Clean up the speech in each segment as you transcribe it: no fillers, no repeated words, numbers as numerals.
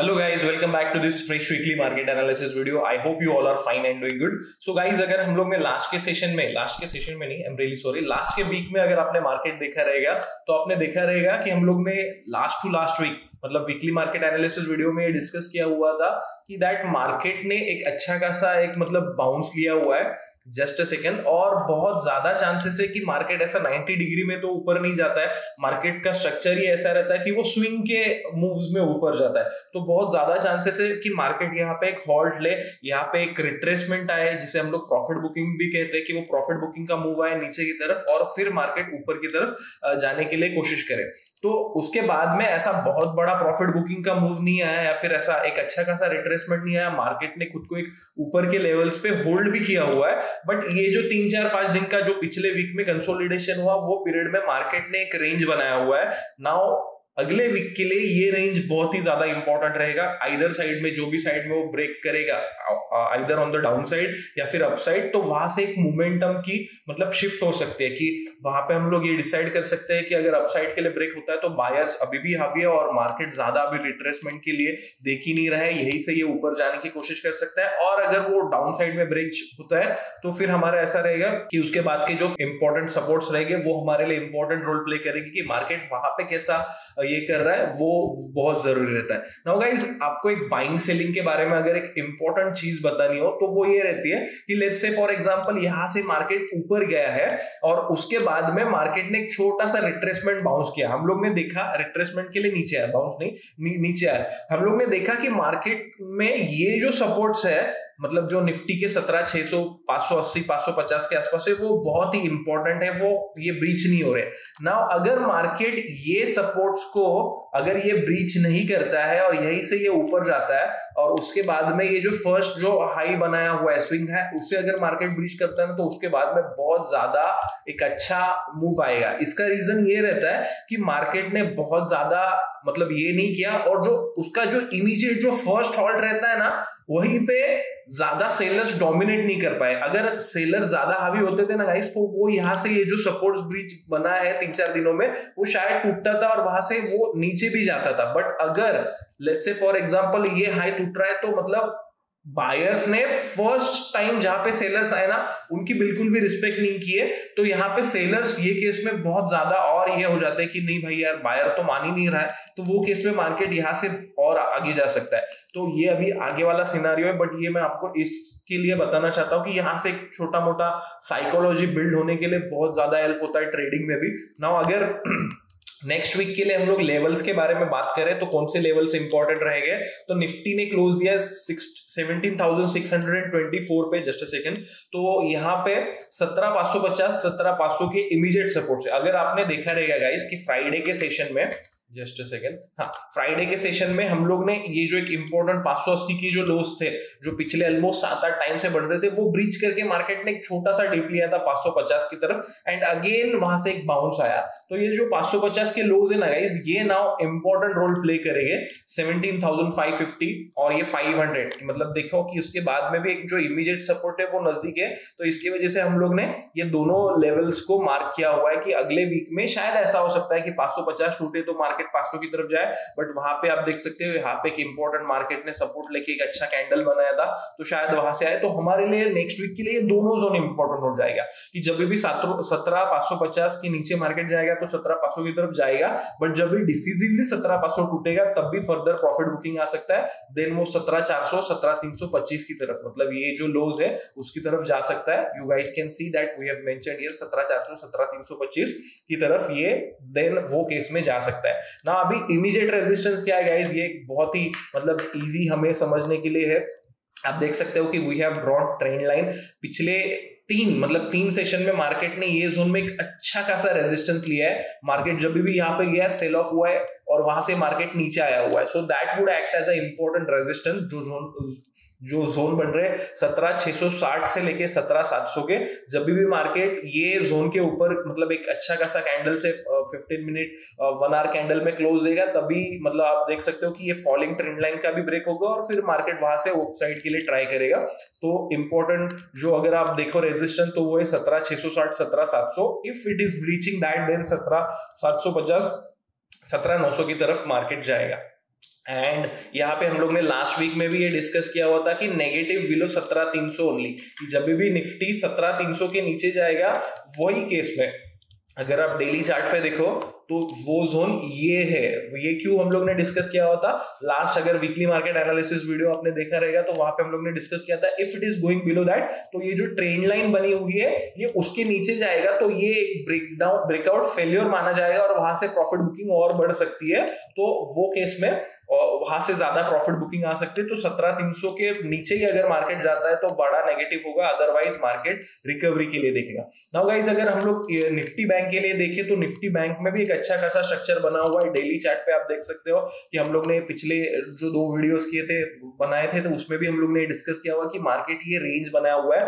Hello guys, welcome back to this fresh weekly market analysis video. I hope you all are fine and doing good. So guys, अगर हम लोग ने last के session में नहीं, I'm really sorry, last के week में अगर आपने मार्केट देखा रहेगा तो आपने देखा रहेगा कि हम लोग ने लास्ट टू लास्ट वीक मतलब वीकली मार्केट एनालिसिस वीडियो में डिस्कस किया हुआ था कि दैट मार्केट ने एक अच्छा खासा एक मतलब बाउंस लिया हुआ है जस्ट अ सेकेंड, और बहुत ज्यादा चांसेस है कि मार्केट ऐसा 90 डिग्री में तो ऊपर नहीं जाता है। मार्केट का स्ट्रक्चर ही ऐसा रहता है कि वो स्विंग के मूव्स में ऊपर जाता है, तो बहुत ज्यादा चांसेस है कि मार्केट यहाँ पे एक हॉल्ट ले, यहाँ पे एक रिट्रेसमेंट आए जिसे हम लोग प्रॉफिट बुकिंग भी कहते हैं कि वो प्रॉफिट बुकिंग का मूव आए नीचे की तरफ और फिर मार्केट ऊपर की तरफ जाने के लिए कोशिश करे। तो उसके बाद में ऐसा बहुत बड़ा प्रॉफिट बुकिंग का मूव नहीं आया या फिर ऐसा एक अच्छा खासा रिट्रेसमेंट नहीं आया। मार्केट ने खुद को एक ऊपर के लेवल्स पे होल्ड भी किया हुआ है, बट ये जो 3-4-5 दिन का जो पिछले वीक में कंसोलिडेशन हुआ वो पीरियड में मार्केट ने एक रेंज बनाया हुआ है। नाउ अगले वीक के लिए ये रेंज बहुत ही ज्यादा इंपॉर्टेंट रहेगा। आइदर साइड में जो भी साइड में वो ब्रेक करेगा, either on the down side या फिर अप साइड, तो वहां से एक मोमेंटम की मतलब शिफ्ट हो सकती है कि वहां पे हम लोग ये डिसाइड कर सकते हैं कि अगर अप साइड के लिए ब्रेक होता है तो बायर्स अभी भी हावी है और मार्केट ज्यादा अभी रिट्रेसमेंट के लिए देख ही नहीं रहा है, यही से ये ऊपर जाने की कोशिश कर सकता है। और अगर वो डाउन साइड में ब्रेक होता है तो फिर हमारा ऐसा रहेगा कि उसके बाद के जो इंपॉर्टेंट सपोर्ट्स रहेंगे वो हमारे लिए इंपॉर्टेंट रोल प्ले करेगी कि मार्केट वहां पे कैसा ये कर रहा है, वो बहुत जरूरी रहता है। नाउ गाइस, आपको एक बाइंग सेलिंग के बारे में अगर एक इंपॉर्टेंट चीज बतानी हो तो वो ये रहती है कि लेट्स से फॉर एग्जांपल यहां से मार्केट ऊपर गया है और उसके बाद में मार्केट ने एक छोटा सा रिट्रेसमेंट बाउंस किया। हम लोग ने देखा रिट्रेसमेंट के लिए नीचे आया, बाउंस नहीं नीचे आया। हम लोग ने देखा कि मार्केट में ये जो सपोर्ट्स है मतलब जो निफ्टी के 17,600, 580, 550 के आसपास है वो बहुत ही इंपॉर्टेंट है, वो ये ब्रीच नहीं हो रहे। नाउ अगर मार्केट ये सपोर्ट्स को अगर ये ब्रीच नहीं करता है और यहीं से ये ऊपर जाता है और उसके बाद में ये जो फर्स्ट जो हाई बनाया हुआ है स्विंग है उसे अगर मार्केट ब्रीच करता है तो उसके बाद में बहुत ज्यादा एक अच्छा मूव आएगा। इसका रीजन ये रहता है कि मार्केट ने बहुत ज्यादा मतलब ये नहीं किया और जो उसका जो इमीडिएट जो फर्स्ट हॉल्ट रहता है ना वहीं पे ज्यादा सेलर्स डोमिनेट नहीं कर पाए। अगर सेलर ज्यादा हावी होते थे ना गाइस तो वो यहां से ये जो सपोर्ट ब्रिज बना है 3-4 दिनों में वो शायद टूटता था और वहां से वो नीचे भी जाता था। बट अगर लेट्स से फॉर एग्जांपल ये हाई टूट रहा है तो मतलब बायर्स ने फर्स्ट टाइम जहां पे सेलर्स आए ना उनकी बिल्कुल भी रिस्पेक्ट नहीं किए, तो यहाँ पे सेलर्स ये केस में बहुत ज्यादा और ये हो जाता है कि नहीं भाई यार बायर तो मान ही नहीं रहा है, तो वो केस में मार्केट यहाँ से और आगे जा सकता है। तो ये अभी आगे वाला सिनेरियो है, बट ये मैं आपको इसके लिए बताना चाहता हूँ कि यहाँ से एक छोटा मोटा साइकोलॉजी बिल्ड होने के लिए बहुत ज्यादा हेल्प होता है ट्रेडिंग में भी। नाउ अगर नेक्स्ट वीक के लिए हम लोग लेवल्स के बारे में बात करें तो कौन से लेवल्स इंपॉर्टेंट रहेंगे, तो निफ्टी ने क्लोज दिया 17,624 पे जस्ट अ सेकंड, तो यहाँ पे 17,550 17,500 के इमीडिएट सपोर्ट है। अगर आपने देखा रहेगा गाइस कि फ्राइडे के सेशन में जस्ट अ सेकंड, हाँ फ्राइडे के सेशन में हम लोग ने ये जो एक इंपॉर्टेंट 580 की जो लोस थे जो पिछले ऑलमोस्ट 7-8 टाइम से बढ़ रहे थे वो ब्रीच करके मार्केट ने एक छोटा सा डिप लिया था 550 की तरफ एंड अगेन वहां से एक बाउंस आया। तो ये जो 550 के लोज है ना गाइस ये नाउ इंपॉर्टेंट रोल प्ले करेंगे 17,550 और ये 500 मतलब देखो कि उसके बाद में भी एक जो इमीडिएट सपोर्ट है वो नजदीक है। तो इसकी वजह से हम लोग ने ये दोनों लेवल्स को मार्क किया हुआ है कि अगले वीक में शायद ऐसा हो सकता है कि 550 टूटे तो मार्केट 500 की तरफ जाए, बट वहां पे आप देख सकते हो यहाँ पे एक इंपॉर्टेंट मार्केट ने सपोर्ट लेके एक अच्छा कैंडल बनाया था तो शायद वहां से आए। तो हमारे लिए नेक्स्ट वीक के लिए दोनों जोन इंपॉर्टेंट हो जाएगा कि जब भी 17,550 के नीचे मार्केट जाएगा तो 17,500 की तरफ जाएगा, बट जब भी डिसीजिवली 17,500 टूटेगा तब भी फर्दर प्रॉफिट बुकिंग आ सकता है, देन वो 17,400 17,325 की तरफ मतलब ये जो लोज है उसकी तरफ जा सकता है। You guys can see that we have mentioned here 17,400 17,325 की तरफ ये देन वो केस में जा सकता है ना। अभी इमीडिएट रेजिस्टेंस क्या है गाइस, ये बहुत ही मतलब इजी हमें समझने के लिए है। आप देख सकते हो कि we have drawn trend line, पिछले तीन सेशन में मार्केट ने ये जोन में एक अच्छा खासा रेजिस्टेंस लिया है। मार्केट जब भी यहाँ पे गया सेल ऑफ हुआ है और वहां से मार्केट नीचे आया हुआ है, so that would act as a important resistance. जो जोन बन रहे 17,660 से लेके 17,700 के, जब भी मार्केट ये जोन के ऊपर मतलब एक अच्छा खासा कैंडल से 15 मिनट 1 आवर कैंडल में क्लोज देगा तभी मतलब आप देख सकते हो कि ये फॉलिंग ट्रेंड लाइन का भी ब्रेक होगा और फिर मार्केट वहां से अपसाइड के लिए ट्राई करेगा। तो इंपॉर्टेंट जो अगर आप देखो रेजिस्टेंस तो वो है 17,660 17,700। If it is breaching that then 17,750 17,900 की तरफ मार्केट जाएगा। एंड यहाँ पे हम लोग ने लास्ट वीक में भी ये डिस्कस किया हुआ था कि नेगेटिव बिलो 17,300 ओनली, जब भी निफ्टी 17,300 के नीचे जाएगा वही केस में अगर आप डेली चार्ट पे देखो तो वो जोन ये है। ये क्यों हम लोग ने डिस्कस किया हुआ था लास्ट, अगर वीकली मार्केट एनालिसिस वीडियो आपने देखा रहेगा तो वहां पे हम लोग ने डिस्कस किया था if it is going below that, तो ये जो ट्रेंड लाइन बनी हुई है ये उसके नीचे जाएगा तो ये ब्रेकआउट फेल्योर माना जाएगा और वहां से प्रॉफिट बुकिंग और बढ़ सकती है। तो वो केस में वहां से ज्यादा प्रॉफिट बुकिंग आ सकती है। तो 17,300 के नीचे ही अगर मार्केट जाता है तो बड़ा नेगेटिव होगा, अदरवाइज मार्केट रिकवरी के लिए देखेगा। नाउ गाइस अगर हम लोग निफ्टी बैंक के लिए देखें तो निफ्टी बैंक में भी एक अच्छा खासा स्ट्रक्चर बना हुआ है। डेली चार्ट पे आप देख सकते हो कि हम लोग ने पिछले जो 2 वीडियोस किए थे बनाए थे तो उसमें भी हम लोग ने डिस्कस किया हुआ कि मार्केट ये रेंज बनाया हुआ है।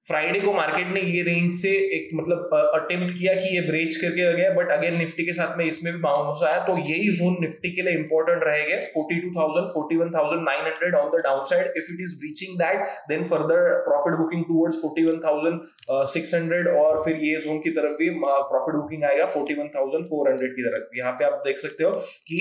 फ्राइडे को मार्केट ने ये रेंज से एक मतलब अटेम्प्ट किया कि ये ब्रेच करके गया, बट अगेन निफ्टी के साथ में इसमें भी बाउंस आया। तो यही जोन निफ्टी के लिए इंपॉर्टेंट रहेगा 42,000 41,900 on the down side. If it is breaching that then further profit booking towards 41,600 और फिर ये जोन की तरफ भी प्रॉफिट बुकिंग आएगा 41,400 की तरफ। यहाँ पे आप देख सकते हो कि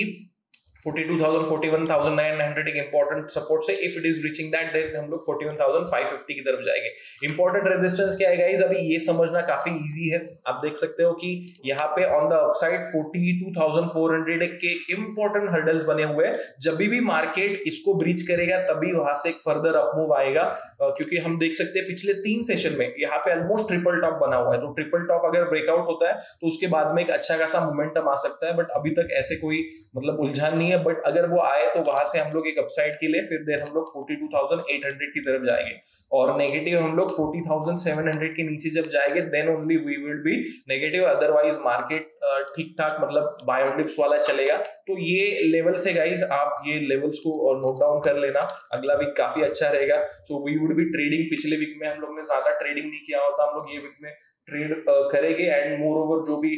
42,000 41,900 एक इंपॉर्टेंट सपोर्ट से, if it is reaching that then हम लोग 41,550 की तरफ जाएंगे। इंपॉर्टेंट रेजिस्टेंस क्या है गाइस, अभी ये समझना काफी इजी है। आप देख सकते हो कि यहाँ पे ऑन द अपसाइड 42,400 के इंपॉर्टेंट हर्डल्स बने हुए हैं। जब भी मार्केट इसको ब्रीच करेगा तभी वहां से एक फर्दर अप मूव आएगा, क्योंकि हम देख सकते हैं पिछले 3 सेशन में यहाँ पे ऑलमोस्ट ट्रिपल टॉप बना हुआ है। तो ट्रिपल टॉप अगर ब्रेकआउट होता है तो उसके बाद में एक अच्छा खासा मोमेंटम आ सकता है, बट अभी तक ऐसे कोई मतलब उलझन नहीं है। बट अगर वो आए तो वहां से हम लोग एक अपसाइड के लिए फिर देन हम लोग 42,800 की तरफ जाएंगे, और नेगेटिव हम लोग 40,700 के नीचे जब जाएंगे then only we will be negative. Otherwise market ठीक ठाक मतलब बाय ऑन डिप्स वाला चलेगा। तो ये लेवल से गाइज आप ये लेवल्स को नोट डाउन कर लेना, अगला वीक काफी अच्छा रहेगा। So we would be trading. पिछले वीक में हम लोग ने ज्यादा ट्रेडिंग नहीं किया होता, हम लोग ये वीक में ट्रेड करेंगे एंड मोर ओवर जो भी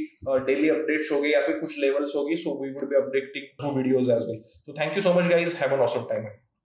डेली अपडेट्स हो गए या फिर कुछ लेवल्स होगी, so we would be updating through videos as well. So thank you so much guys, have an awesome time.